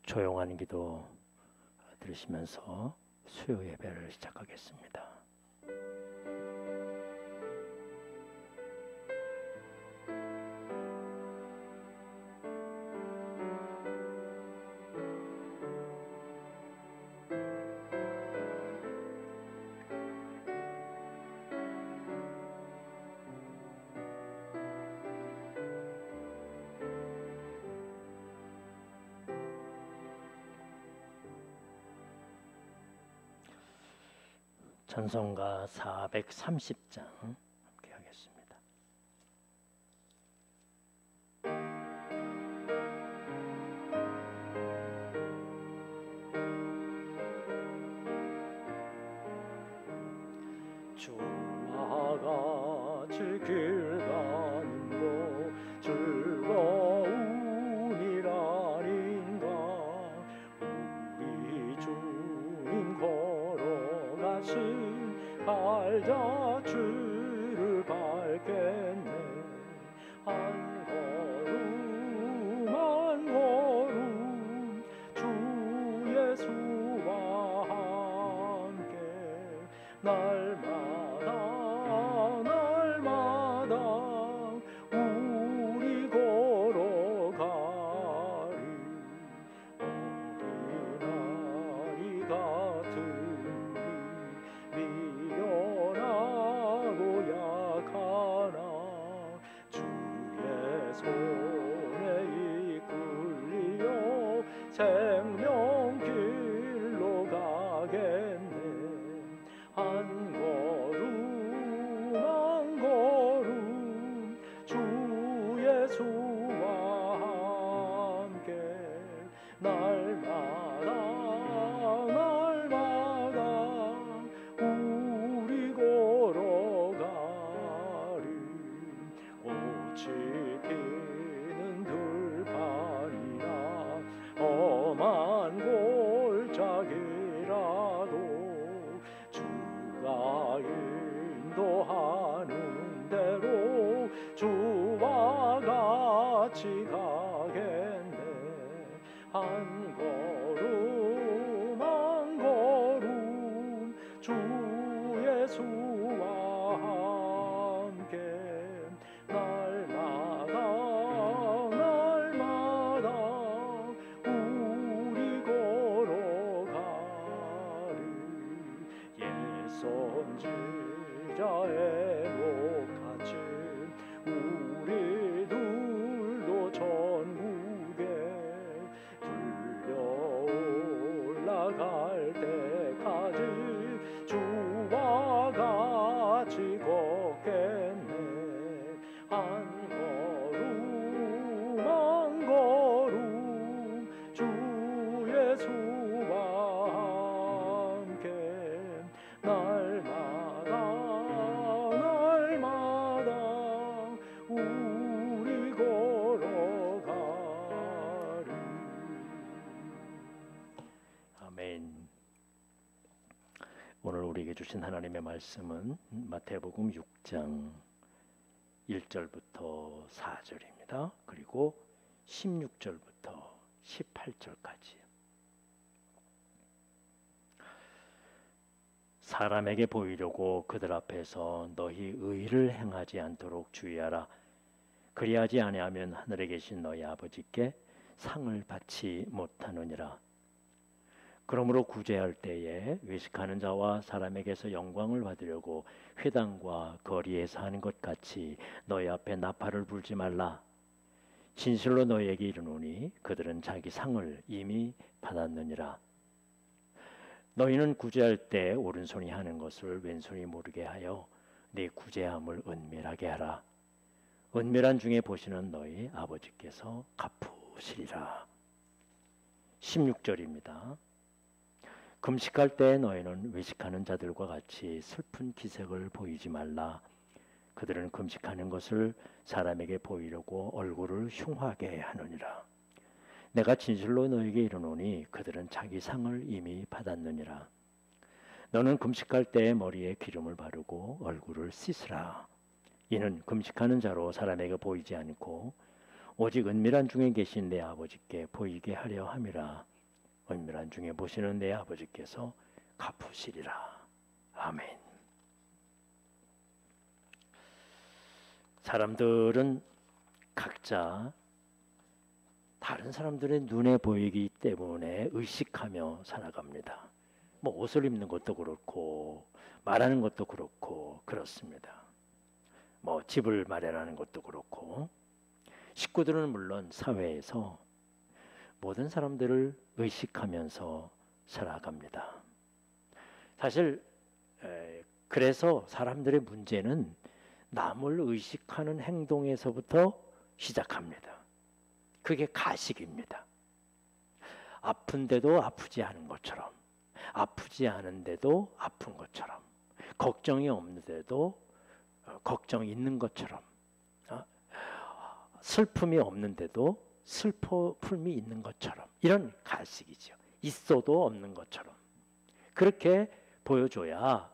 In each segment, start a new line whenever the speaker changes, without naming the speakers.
조용한 기도 들으시면서 수요 예배를 시작하겠습니다. 찬송가 430장 함께 하겠습니다. 주와 같이 길 가는 거 즐거움이라닌가. 우리 주님 걸어가신 발자취를 밟겠네. 한 걸음 한 걸음 주 예수와 함께 날마다 날마다 우리 걸어가리. 어린아이 같은 미련하고 약하나 주의 손에 이끌려 생명길로 가겠네. 한 걸음 한 걸음 주 예수와 함께 날마다 날마다 우리 걸어가리. 꽃이 피는 들판이나 험한 골짜기라도 주가 인도하는 대로 주와 같이 가겠네. 한 걸음 한 걸음 주 예수와 함께 날마다 날마다 우리 걸어가리. 옛 선지자의 녹같이 우리들도 천국에 들려 올라갈 때까지 주와 같이 걷겠네. 한 걸음 한 걸음 주 예수와 함께 날마다 날마다 우리 걸어가리. 아멘. 오늘 우리에게 주신 하나님의 말씀은 마태복음 6장 1절부터 4절입니다. 그리고 16절부터 18절까지. 사람에게 보이려고 그들 앞에서 너희 의를 행하지 않도록 주의하라. 그리하지 아니하면 하늘에 계신 너희 아버지께 상을 받지 못하느니라. 그러므로 구제할 때에 외식하는 자와 사람에게서 영광을 받으려고 회당과 거리에서 하는 것 같이 너희 앞에 나팔을 불지 말라. 진실로 너희에게 이르노니 그들은 자기 상을 이미 받았느니라. 너희는 구제할 때 오른손이 하는 것을 왼손이 모르게 하여 네 구제함을 은밀하게 하라. 은밀한 중에 보시는 너희 아버지께서 갚으시리라. 16절입니다. 금식할 때 너희는 외식하는 자들과 같이 슬픈 기색을 보이지 말라. 그들은 금식하는 것을 사람에게 보이려고 얼굴을 흉하게 하느니라. 내가 진실로 너에게 이르노니 그들은 자기 상을 이미 받았느니라. 너는 금식할 때 머리에 기름을 바르고 얼굴을 씻으라. 이는 금식하는 자로 사람에게 보이지 않고 오직 은밀한 중에 계신 내 아버지께 보이게 하려 함이라. 은밀한 중에 보시는 내 아버지께서 갚으시리라. 아멘. 사람들은 각자 다른 사람들의 눈에 보이기 때문에 의식하며 살아갑니다. 뭐 옷을 입는 것도 그렇고 말하는 것도 그렇고 그렇습니다. 뭐 집을 마련하는 것도 그렇고 식구들은 물론 사회에서 모든 사람들을 의식하면서 살아갑니다. 사실 그래서 사람들의 문제는 남을 의식하는 행동에서부터 시작합니다. 그게 가식입니다. 아픈데도 아프지 않은 것처럼, 아프지 않은데도 아픈 것처럼, 걱정이 없는데도 걱정이 있는 것처럼, 슬픔이 없는데도 슬픔이 있는 것처럼, 이런 가식이죠. 있어도 없는 것처럼. 그렇게 보여줘야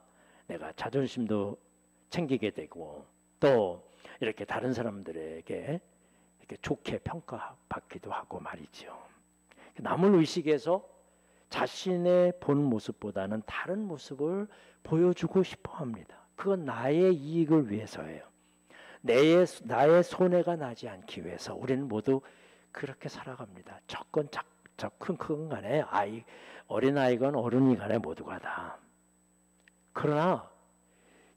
내가 자존심도 챙기게 되고 또 이렇게 다른 사람들에게 이렇게 좋게 평가받기도 하고 말이죠. 남을 의식해서 자신의 본 모습보다는 다른 모습을 보여주고 싶어 합니다. 그건 나의 이익을 위해서예요. 나의 손해가 나지 않기 위해서 우리는 모두 그렇게 살아갑니다. 적건 큰 간에 어린아이건 어른이 간에 모두가 다. 그러나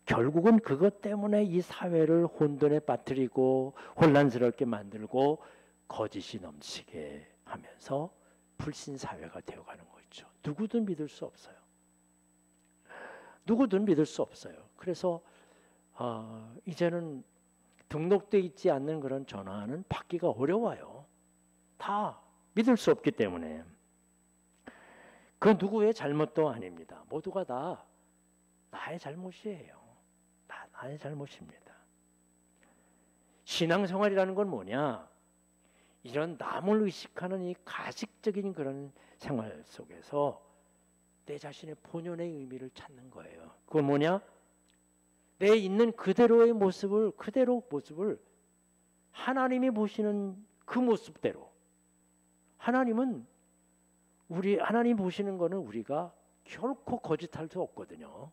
결국은 그것 때문에 이 사회를 혼돈에 빠뜨리고 혼란스럽게 만들고 거짓이 넘치게 하면서 불신사회가 되어가는 거죠. 누구든 믿을 수 없어요. 누구든 믿을 수 없어요. 그래서 이제는 등록되어 있지 않는 그런 전화는 받기가 어려워요. 다 믿을 수 없기 때문에. 그 누구의 잘못도 아닙니다. 모두가 다 나의 잘못이에요. 나의 잘못입니다. 신앙생활이라는 건 뭐냐? 이런 남을 의식하는 이 가식적인 그런 생활 속에서 내 자신의 본연의 의미를 찾는 거예요. 그건 뭐냐? 내 있는 그대로의 모습을 하나님이 보시는 그 모습대로. 하나님 보시는 거는 우리가 결코 거짓할 수 없거든요.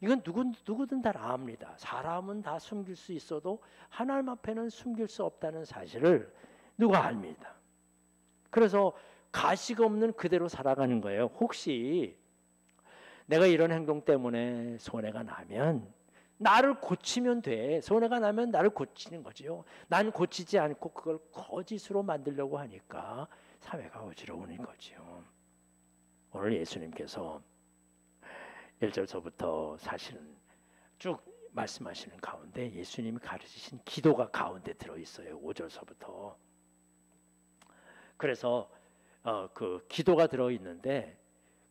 이건 누구든 다 압니다. 사람은 다 숨길 수 있어도 하나님 앞에는 숨길 수 없다는 사실을 누가 압니다. 그래서 가식 없는 그대로 살아가는 거예요. 혹시 내가 이런 행동 때문에 손해가 나면 나를 고치면 돼. 손해가 나면 나를 고치는 거죠. 난 고치지 않고 그걸 거짓으로 만들려고 하니까 사회가 어지러우는 거죠. 오늘 예수님께서 1절서부터 사실은 쭉 말씀하시는 가운데 예수님이 가르치신 기도가 가운데 들어있어요. 5절서부터. 그래서 그 기도가 들어있는데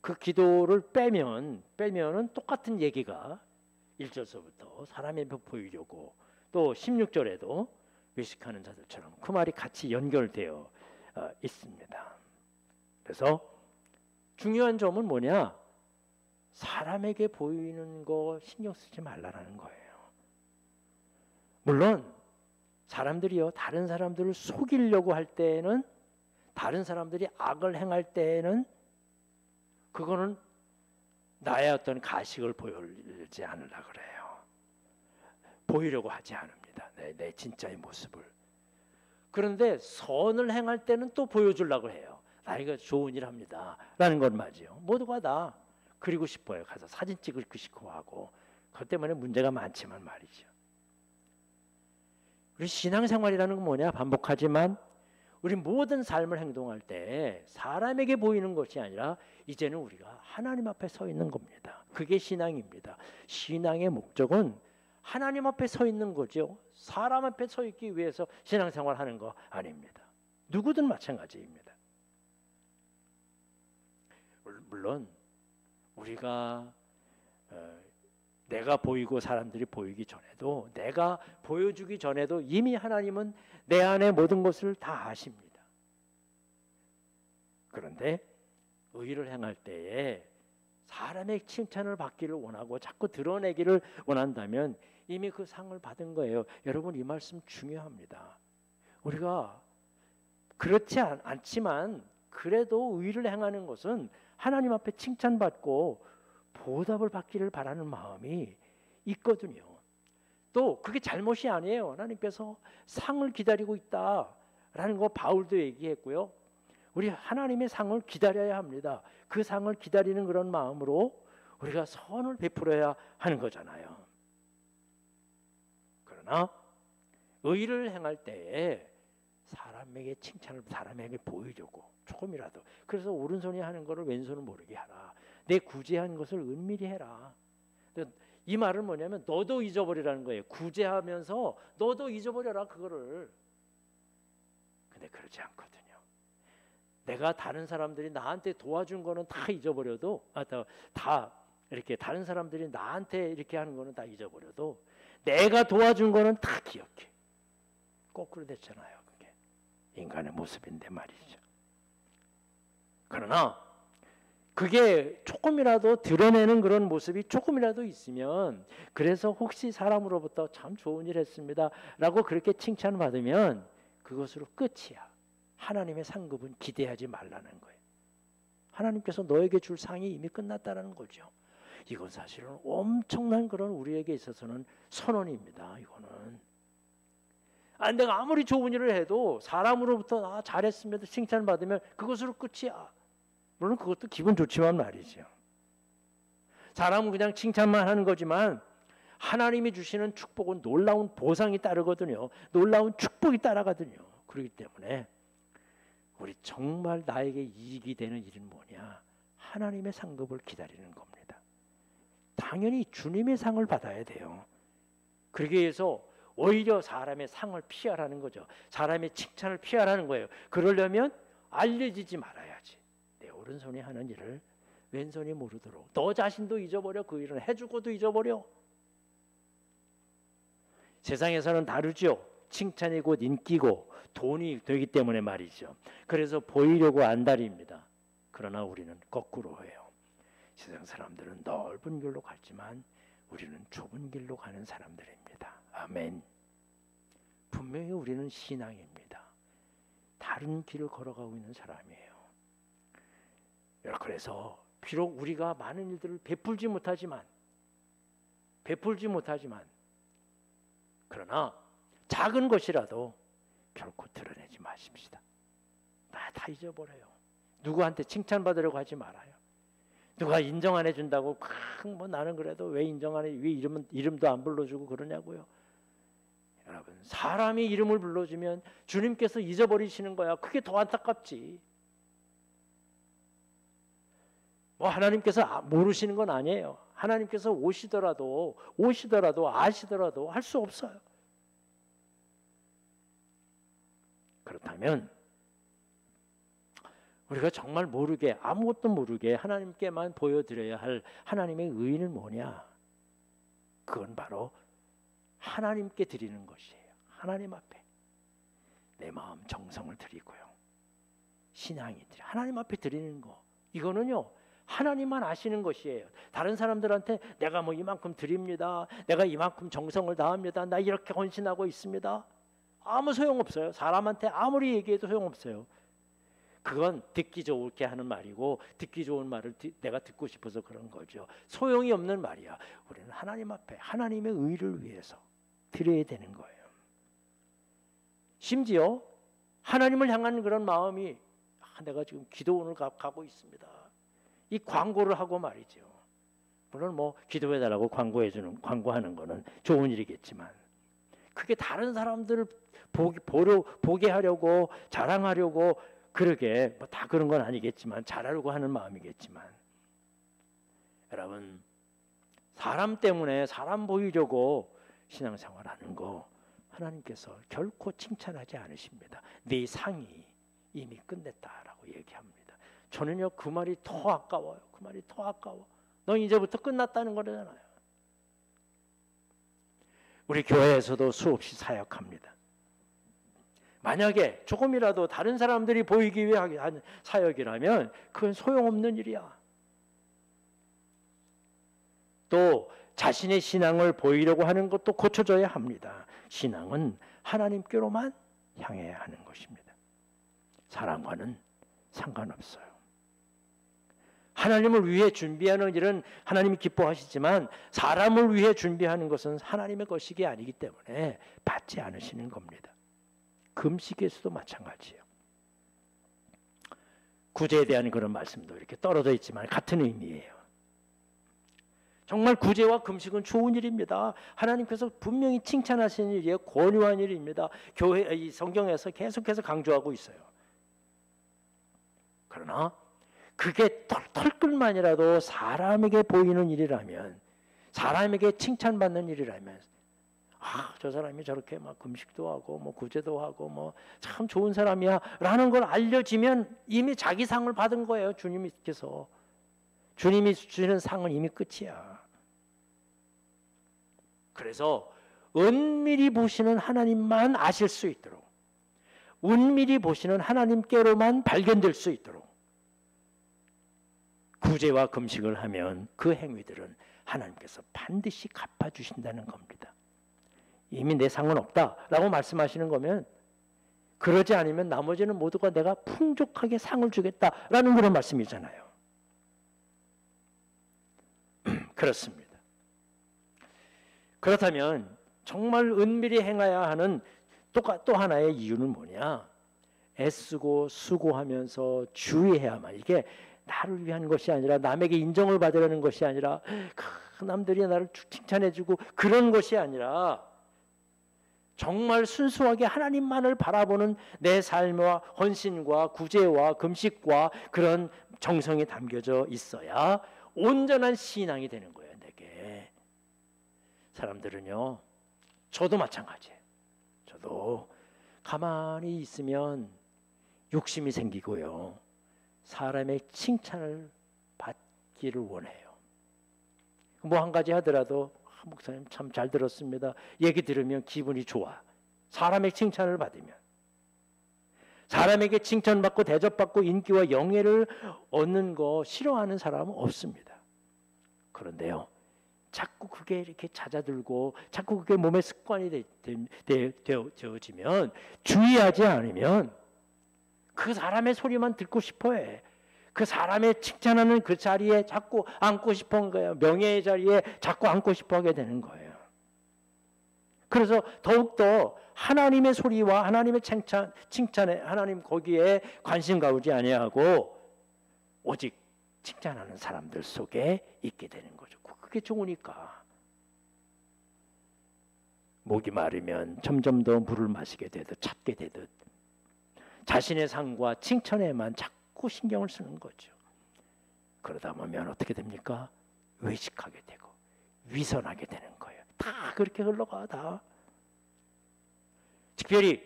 그 기도를 빼면은 똑같은 얘기가 1절서부터 사람의 법 보이려고 또 16절에도 외식하는 자들처럼 그 말이 같이 연결되어 있습니다. 그래서 중요한 점은 뭐냐? 사람에게 보이는 거 신경 쓰지 말라는 거예요. 물론 사람들이요, 다른 사람들을 속이려고 할 때에는, 다른 사람들이 악을 행할 때에는 그거는 나의 어떤 가식을 보이지 않으려 그래요. 보이려고 하지 않습니다. 내 진짜의 모습을. 그런데 선을 행할 때는 또 보여주려고 해요. 나 이거 좋은 일 합니다 라는 건 맞아요. 모두가 다 그리고 싶어요. 가서 사진 찍고 싶고 하고. 그것 때문에 문제가 많지만 말이죠. 우리 신앙생활이라는 건 뭐냐? 반복하지만 우리 모든 삶을 행동할 때 사람에게 보이는 것이 아니라 이제는 우리가 하나님 앞에 서 있는 겁니다. 그게 신앙입니다. 신앙의 목적은 하나님 앞에 서 있는 거죠. 사람 앞에 서 있기 위해서 신앙생활 하는 거 아닙니다. 누구든 마찬가지입니다. 물론 우리가 내가 보이고 사람들이 보이기 전에도, 내가 보여주기 전에도 이미 하나님은 내 안에 모든 것을 다 아십니다. 그런데 의를 행할 때에 사람의 칭찬을 받기를 원하고 자꾸 드러내기를 원한다면 이미 그 상을 받은 거예요. 여러분, 이 말씀 중요합니다. 우리가 그렇지 않지만 그래도 의를 행하는 것은 하나님 앞에 칭찬받고 보답을 받기를 바라는 마음이 있거든요. 또 그게 잘못이 아니에요. 하나님께서 상을 기다리고 있다라는 거 바울도 얘기했고요. 우리 하나님의 상을 기다려야 합니다. 그 상을 기다리는 그런 마음으로 우리가 선을 베풀어야 하는 거잖아요. 그러나 의를 행할 때에 사람에게 칭찬을 사람에게 보이려고 조금이라도, 그래서 오른손이 하는 것을 왼손은 모르게 하라. 내 구제한 것을 은밀히 해라. 이 말은 뭐냐면 너도 잊어버리라는 거예요. 구제하면서 너도 잊어버려라 그거를. 근데 그러지 않거든요. 내가 다른 사람들이 나한테 도와준 거는 다 잊어버려도, 다 이렇게 다른 사람들이 나한테 이렇게 하는 거는 다 잊어버려도 내가 도와준 거는 다 기억해. 거꾸로 됐잖아요. 그게 인간의 모습인데 말이죠. 그러나 그게 조금이라도 드러내는 그런 모습이 조금이라도 있으면, 그래서 혹시 사람으로부터 참 좋은 일 했습니다 라고 그렇게 칭찬받으면 그것으로 끝이야. 하나님의 상급은 기대하지 말라는 거예요. 하나님께서 너에게 줄 상이 이미 끝났다는 거죠. 이건 사실은 엄청난 그런 우리에게 있어서는 선언입니다. 이거는 내가 아무리 좋은 일을 해도 사람으로부터 잘했습니다 칭찬받으면 그것으로 끝이야. 물론 그것도 기분 좋지만 말이죠. 사람은 그냥 칭찬만 하는 거지만 하나님이 주시는 축복은 놀라운 보상이 따르거든요. 놀라운 축복이 따라가거든요. 그렇기 때문에 우리 정말 나에게 이익이 되는 일은 뭐냐? 하나님의 상급을 기다리는 겁니다. 당연히 주님의 상을 받아야 돼요. 그러기 위해서 오히려 사람의 상을 피하라는 거죠. 사람의 칭찬을 피하라는 거예요. 그러려면 알려지지 말아야지. 내 오른손이 하는 일을 왼손이 모르도록. 너 자신도 잊어버려. 그 일은 해주고도 잊어버려. 세상에서는 다르죠. 칭찬이 곧 인기고 돈이 되기 때문에 말이죠. 그래서 보이려고 안달입니다. 그러나 우리는 거꾸로 해요. 세상 사람들은 넓은 길로 갔지만 우리는 좁은 길로 가는 사람들입니다. 아멘. 분명히 우리는 신앙입니다. 다른 길을 걸어가고 있는 사람이에요. 그래서 비록 우리가 많은 일들을 베풀지 못하지만 그러나 작은 것이라도 결코 드러내지 마십시다. 다 잊어버려요. 누구한테 칭찬받으려고 하지 말아요. 누가 인정 안 해준다고 뭐 나는 그래도 왜 인정 안 해? 왜 이름도 안 불러주고 그러냐고요. 여러분, 사람이 이름을 불러주면 주님께서 잊어버리시는 거야. 그게 더 안타깝지. 뭐 하나님께서 모르시는 건 아니에요. 하나님께서 오시더라도 아시더라도 할 수 없어요. 그렇다면 우리가 정말 모르게, 아무것도 모르게 하나님께만 보여드려야 할 하나님의 의의는 뭐냐? 그건 바로 하나님께 드리는 것이에요. 하나님 앞에 내 마음 정성을 드리고요. 신앙이 하나님 앞에 드리는 거, 이거는요 하나님만 아시는 것이에요. 다른 사람들한테 내가 뭐 이만큼 드립니다, 내가 이만큼 정성을 다합니다, 나 이렇게 헌신하고 있습니다, 아무 소용없어요. 사람한테 아무리 얘기해도 소용없어요. 그건 듣기 좋게 하는 말이고, 듣기 좋은 말을 내가 듣고 싶어서 그런 거죠. 소용이 없는 말이야. 우리는 하나님 앞에 하나님의 의를 위해서 드려야 되는 거예요. 심지어 하나님을 향한 그런 마음이, 내가 지금 기도원을 가고 있습니다, 이 광고를 하고 말이죠. 물론 뭐 기도해달라고 광고하는 거는 좋은 일이겠지만, 그게 다른 사람들을 보게 하려고, 자랑하려고, 그러게 뭐 다 그런 건 아니겠지만 잘하려고 하는 마음이겠지만, 여러분, 사람 때문에 사람 보이려고 신앙생활하는 거 하나님께서 결코 칭찬하지 않으십니다. 네 상이 이미 끝냈다라고 얘기합니다. 저는요 그 말이 더 아까워요. 그 말이 더 아까워. 넌 이제부터 끝났다는 거잖아요. 우리 교회에서도 수없이 사역합니다. 만약에 조금이라도 다른 사람들이 보이기 위해 하는 사역이라면 그건 소용없는 일이야. 또 자신의 신앙을 보이려고 하는 것도 고쳐져야 합니다. 신앙은 하나님께로만 향해야 하는 것입니다. 사람과는 상관없어요. 하나님을 위해 준비하는 일은 하나님이 기뻐하시지만 사람을 위해 준비하는 것은 하나님의 것이기 아니기 때문에 받지 않으시는 겁니다. 금식에서도 마찬가지예요. 구제에 대한 그런 말씀도 이렇게 떨어져 있지만 같은 의미예요. 정말 구제와 금식은 좋은 일입니다. 하나님께서 분명히 칭찬하시는 일이에요. 권유한 일입니다. 교회, 이 성경에서 계속해서 강조하고 있어요. 그러나 그게 털끝만이라도 사람에게 보이는 일이라면, 사람에게 칭찬받는 일이라면, 저 사람이 저렇게 막 금식도 하고 뭐 구제도 하고 뭐 참 좋은 사람이야 라는 걸 알려지면 이미 자기 상을 받은 거예요. 주님께서. 주님이 주시는 상은 이미 끝이야. 그래서 은밀히 보시는 하나님만 아실 수 있도록, 은밀히 보시는 하나님께로만 발견될 수 있도록 구제와 금식을 하면 그 행위들은 하나님께서 반드시 갚아주신다는 겁니다. 이미 내 상은 없다라고 말씀하시는 거면, 그러지 않으면 나머지는 모두가 내가 풍족하게 상을 주겠다라는 그런 말씀이잖아요. 그렇습니다. 그렇다면 정말 은밀히 행해야 하는 또 하나의 이유는 뭐냐? 애쓰고 수고하면서 주의해야만, 이게 나를 위한 것이 아니라, 남에게 인정을 받으려는 것이 아니라, 남들이 나를 칭찬해주고 그런 것이 아니라 정말 순수하게 하나님만을 바라보는 내 삶과 헌신과 구제와 금식과 그런 정성이 담겨져 있어야 온전한 신앙이 되는 거예요. 내게. 사람들은요, 저도 마찬가지예요. 저도 가만히 있으면 욕심이 생기고요, 사람의 칭찬을 받기를 원해요. 뭐 한 가지 하더라도 목사님 참 잘 들었습니다, 얘기 들으면 기분이 좋아. 사람의 칭찬을 받으면. 사람에게 칭찬받고 대접받고 인기와 영예를 얻는 거 싫어하는 사람은 없습니다. 그런데요, 자꾸 그게 이렇게 잦아들고 자꾸 그게 몸의 습관이 되어지면, 주의하지 않으면 그 사람의 소리만 듣고 싶어해. 그 사람의 칭찬하는 그 자리에 자꾸 앉고 싶어 하는 거예요. 명예의 자리에 자꾸 앉고 싶어 하게 되는 거예요. 그래서 더욱더 하나님의 소리와 하나님의 칭찬에, 하나님 거기에 관심 가우지 아니하고 오직 칭찬하는 사람들 속에 있게 되는 거죠. 그게 좋으니까. 목이 마르면 점점 더 물을 마시게 되듯 찾게 되듯 자신의 상과 칭찬에만 자꾸 신경을 쓰는 거죠. 그러다 보면 어떻게 됩니까? 외식하게 되고 위선하게 되는 거예요. 다 그렇게 흘러가. 다. 특별히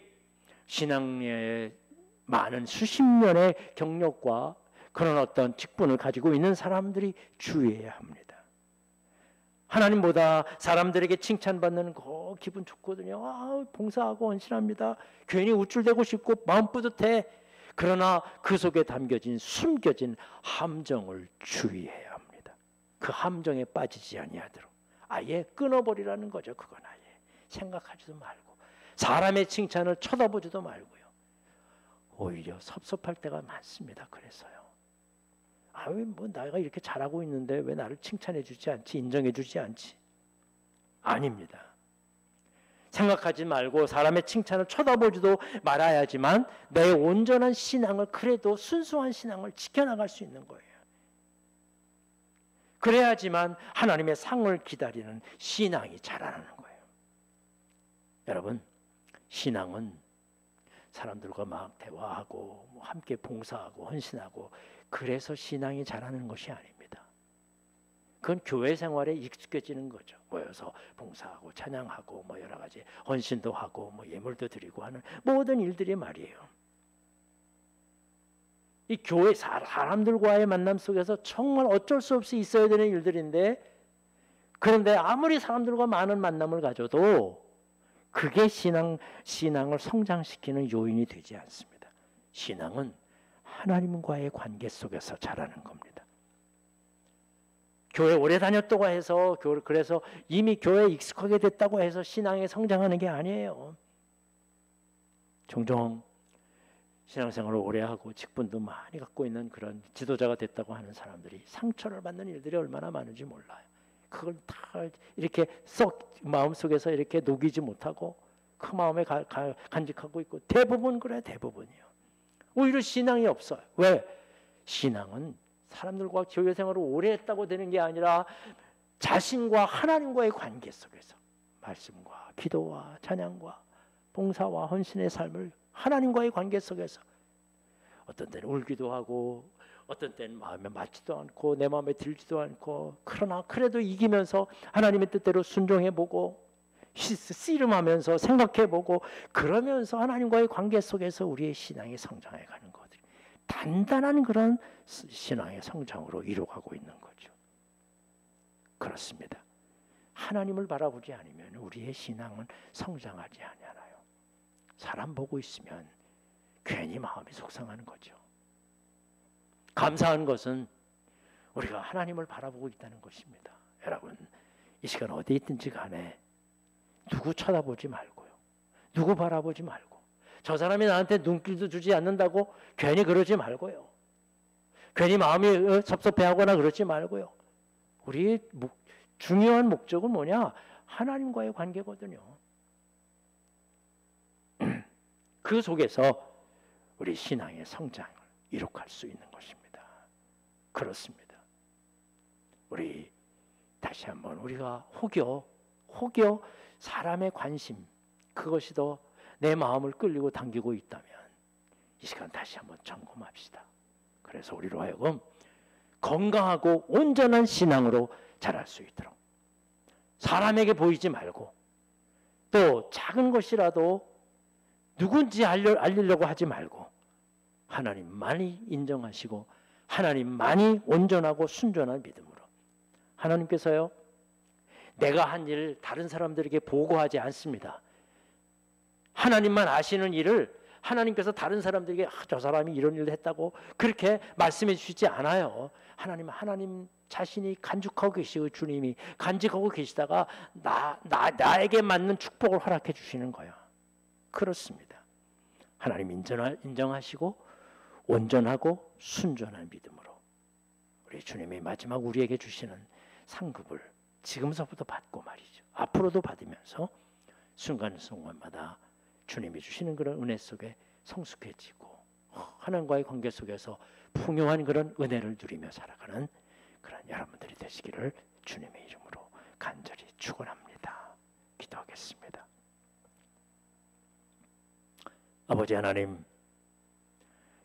신앙의 많은 수십 년의 경력과 그런 어떤 직분을 가지고 있는 사람들이 주의해야 합니다. 하나님보다 사람들에게 칭찬받는 거 기분 좋거든요. 봉사하고 헌신합니다. 괜히 우쭐대고 싶고 마음 뿌듯해. 그러나 그 속에 담겨진 숨겨진 함정을 주의해야 합니다. 그 함정에 빠지지 아니하도록 아예 끊어버리라는 거죠. 그건 아예 생각하지도 말고 사람의 칭찬을 쳐다보지도 말고요. 오히려 섭섭할 때가 많습니다. 그래서요. 뭐 내가 이렇게 잘하고 있는데 왜 나를 칭찬해 주지 않지, 인정해 주지 않지? 아닙니다. 생각하지 말고 사람의 칭찬을 쳐다보지도 말아야지만 내 온전한 신앙을, 그래도 순수한 신앙을 지켜나갈 수 있는 거예요. 그래야지만 하나님의 상을 기다리는 신앙이 자라나는 거예요. 여러분, 신앙은 사람들과 막 대화하고 함께 봉사하고 헌신하고 그래서 신앙이 자라는 것이 아닙니다. 그건 교회 생활에 익숙해지는 거죠. 모여서 봉사하고 찬양하고 뭐 여러 가지 헌신도 하고 뭐 예물도 드리고 하는 모든 일들이 말이에요. 이 교회 사람들과의 만남 속에서 정말 어쩔 수 없이 있어야 되는 일들인데, 그런데 아무리 사람들과 많은 만남을 가져도 그게 신앙을 성장시키는 요인이 되지 않습니다. 신앙은 하나님과의 관계 속에서 자라는 겁니다. 교회 오래 다녔다고 해서, 그래서 이미 교회에 익숙하게 됐다고 해서 신앙에 성장하는 게 아니에요. 종종 신앙생활을 오래 하고 직분도 많이 갖고 있는 그런 지도자가 됐다고 하는 사람들이 상처를 받는 일들이 얼마나 많은지 몰라요. 그걸 다 이렇게 썩 마음속에서 이렇게 녹이지 못하고 그 마음에 간직하고 있고, 대부분 그래, 대부분이요. 오히려 신앙이 없어요. 왜? 신앙은 사람들과 교회 생활을 오래 했다고 되는 게 아니라 자신과 하나님과의 관계 속에서 말씀과 기도와 찬양과 봉사와 헌신의 삶을 하나님과의 관계 속에서 어떤 때는 울기도 하고 어떤 때는 마음에 맞지도 않고 내 마음에 들지도 않고, 그러나 그래도 이기면서 하나님의 뜻대로 순종해보고 씨름하면서 생각해보고 그러면서 하나님과의 관계 속에서 우리의 신앙이 성장해가는 것들이 단단한 그런 신앙의 성장으로 이루어가고 있는 거죠. 그렇습니다. 하나님을 바라보지 않으면 우리의 신앙은 성장하지 않아요. 사람 보고 있으면 괜히 마음이 속상하는 거죠. 감사한 것은 우리가 하나님을 바라보고 있다는 것입니다. 여러분, 이 시간 어디 있든지 간에 누구 쳐다보지 말고요, 누구 바라보지 말고, 저 사람이 나한테 눈길도 주지 않는다고 괜히 그러지 말고요, 괜히 마음이 섭섭해하거나 그러지 말고요. 우리의 중요한 목적은 뭐냐? 하나님과의 관계거든요. 그 속에서 우리 신앙의 성장을 이룩할 수 있는 것입니다. 그렇습니다. 우리 다시 한번 우리가 혹여 사람의 관심, 그것이 더 내 마음을 끌리고 당기고 있다면 이 시간 다시 한번 점검합시다. 그래서 우리로 하여금 건강하고 온전한 신앙으로 자랄 수 있도록, 사람에게 보이지 말고 또 작은 것이라도 누군지 알리려고 하지 말고 하나님만이 인정하시고 하나님만이 온전하고 순전한 믿음으로, 하나님께서요, 내가 한 일 다른 사람들에게 보고하지 않습니다. 하나님만 아시는 일을 하나님께서 다른 사람들에게 저 사람이 이런 일을 했다고 그렇게 말씀해 주시지 않아요. 하나님 자신이 간직하고 계시고 주님이 간직하고 계시다가 나에게 맞는 축복을 허락해 주시는 거예요. 그렇습니다. 하나님 인정하시고 온전하고 순전한 믿음으로 우리 주님이 마지막 우리에게 주시는 상급을 지금서부터 받고 말이죠, 앞으로도 받으면서 순간순간마다 주님이 주시는 그런 은혜 속에 성숙해지고 하나님과의 관계 속에서 풍요한 그런 은혜를 누리며 살아가는 그런 여러분들이 되시기를 주님의 이름으로 간절히 축원합니다. 기도하겠습니다. 아버지 하나님,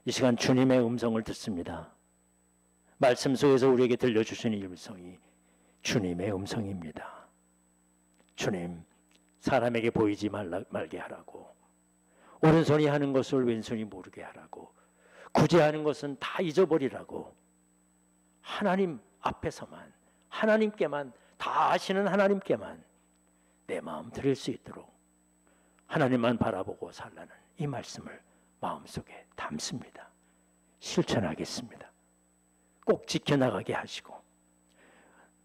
이 시간 주님의 음성을 듣습니다. 말씀 속에서 우리에게 들려주시는 이 음성이 주님의 음성입니다. 주님, 사람에게 보이지 말게 하라고, 오른손이 하는 것을 왼손이 모르게 하라고, 구제하는 것은 다 잊어버리라고, 하나님 앞에서만, 하나님께만, 다 아시는 하나님께만 내 마음 드릴 수 있도록 하나님만 바라보고 살라는 이 말씀을 마음속에 담습니다. 실천하겠습니다. 꼭 지켜나가게 하시고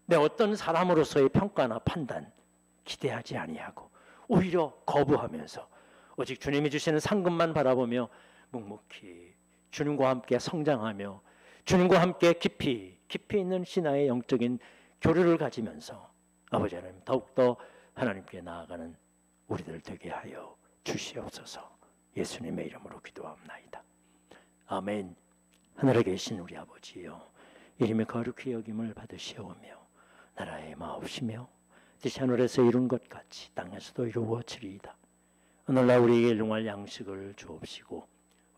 내 어떤 사람으로서의 평가나 판단 기대하지 아니하고 오히려 거부하면서 오직 주님이 주시는 상급만 바라보며 묵묵히 주님과 함께 성장하며 주님과 함께 깊이 있는 신앙의 영적인 교류를 가지면서 아버지 하나님 더욱더 하나님께 나아가는 우리들 되게 하여 주시옵소서. 예수님의 이름으로 기도합나이다. 아멘. 하늘에 계신 우리 아버지여, 이름의 거룩히 여김을 받으시오며 나라의 마옵시며 뜻이 하늘에서 이룬 것 같이 땅에서도 이루어지리이다. 오늘날 우리에게 일용할 양식을 주옵시고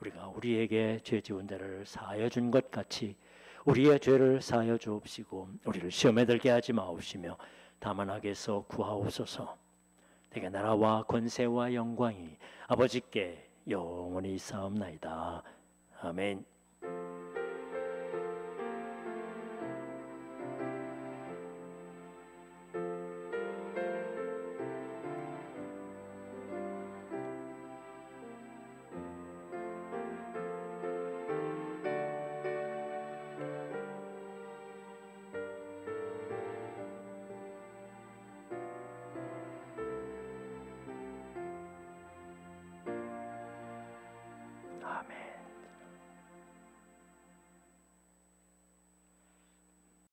우리가 우리에게 죄 지은 자를 사하여 준 것 같이 우리의 죄를 사하여 주옵시고 우리를 시험에 들게 하지 마옵시며 다만 악에서 구하옵소서. 내게 나라와 권세와 영광이 아버지께 영원히 있사옵나이다. 아멘.